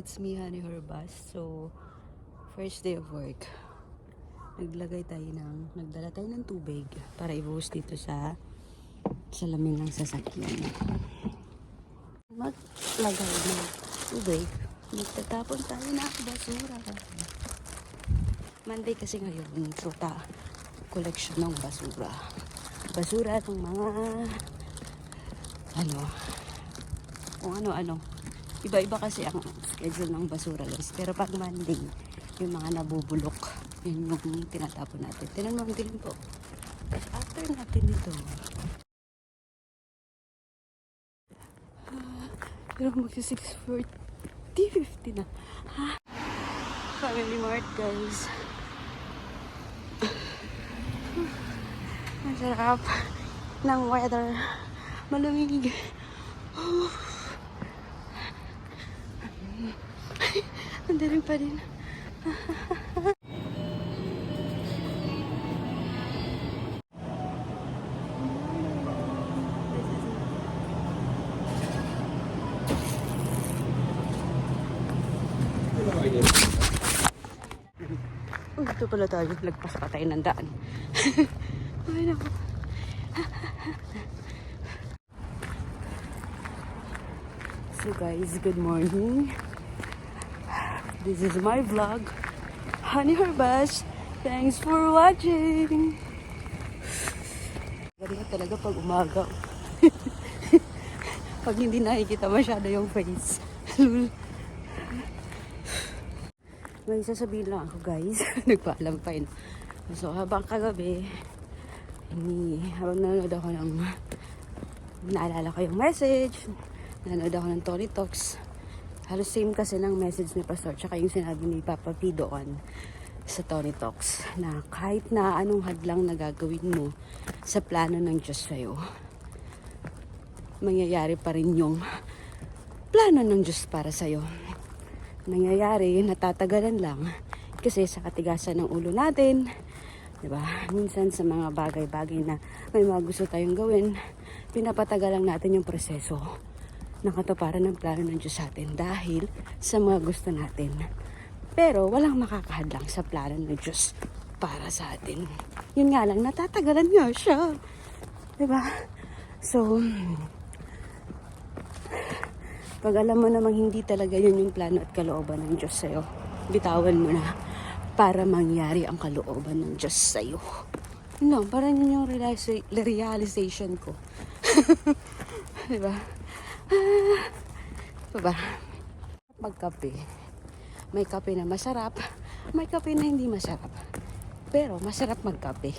it's me, Honey Horbas. So, first day of work. Nagdala tayo ng tubig para ibuhos dito sa salamin ng sasakyan. Maglagay ng tubig. Magtatapon tayo ng basura. Monday kasi ngayon, so collection ng basura. Basura ng mga kung ano-ano. Iba-iba kasi ang schedule ng basura, guys. Pero pag Monday, yung mga nabubulok, yun yung tinatapon natin. Tinan mo ang dilim po. Tapos after natin ito, pero magsi 6:40, 50 na. Family Mart, guys. Ang sarap ng weather. Malamig. Ang dilim pa din. Ito pala tayo. Lagpas pa tayo ng daan. Ay, naku. So guys, good morning. This is my vlog. Honey Horbas. Thanks for watching. Galing talaga pag umaga. Pag hindi nakikita masyado yung face. May sasabihin lang ako, guys. Nagpaalam pa yun. So habang kagabi, habang nanonood ako ng naalala ko yung message, nanonood ako ng Tony Talks. Halos same kasi ng message ni Pastor tsaka yung sinabi ni Papa P doon sa Tony Talks na kahit na anong hadlang na gagawin mo sa plano ng Diyos sa'yo, mangyayari pa rin yung plano ng Diyos para sa'yo. Nangyayari, natatagalan lang kasi sa katigasan ng ulo natin, diba? Minsan sa mga bagay-bagay na may mga gusto tayong gawin, pinapatagal lang natin yung proseso ng katuparan ng plano ng Diyos sa atin dahil sa mga gusto natin. Pero walang makakahadlang sa plano ng Diyos para sa atin. Yun nga lang, natatagalan nga siya. Diba? So, pag alam mo namang hindi talaga yun yung plano at kalooban ng Diyos sa'yo, bitawan mo na para mangyari ang kalooban ng Diyos sa'yo. No, parang yun yung realization ko. Diba? Diba? Magkape. May kape na masarap, may kape na hindi masarap. Pero masarap magkape.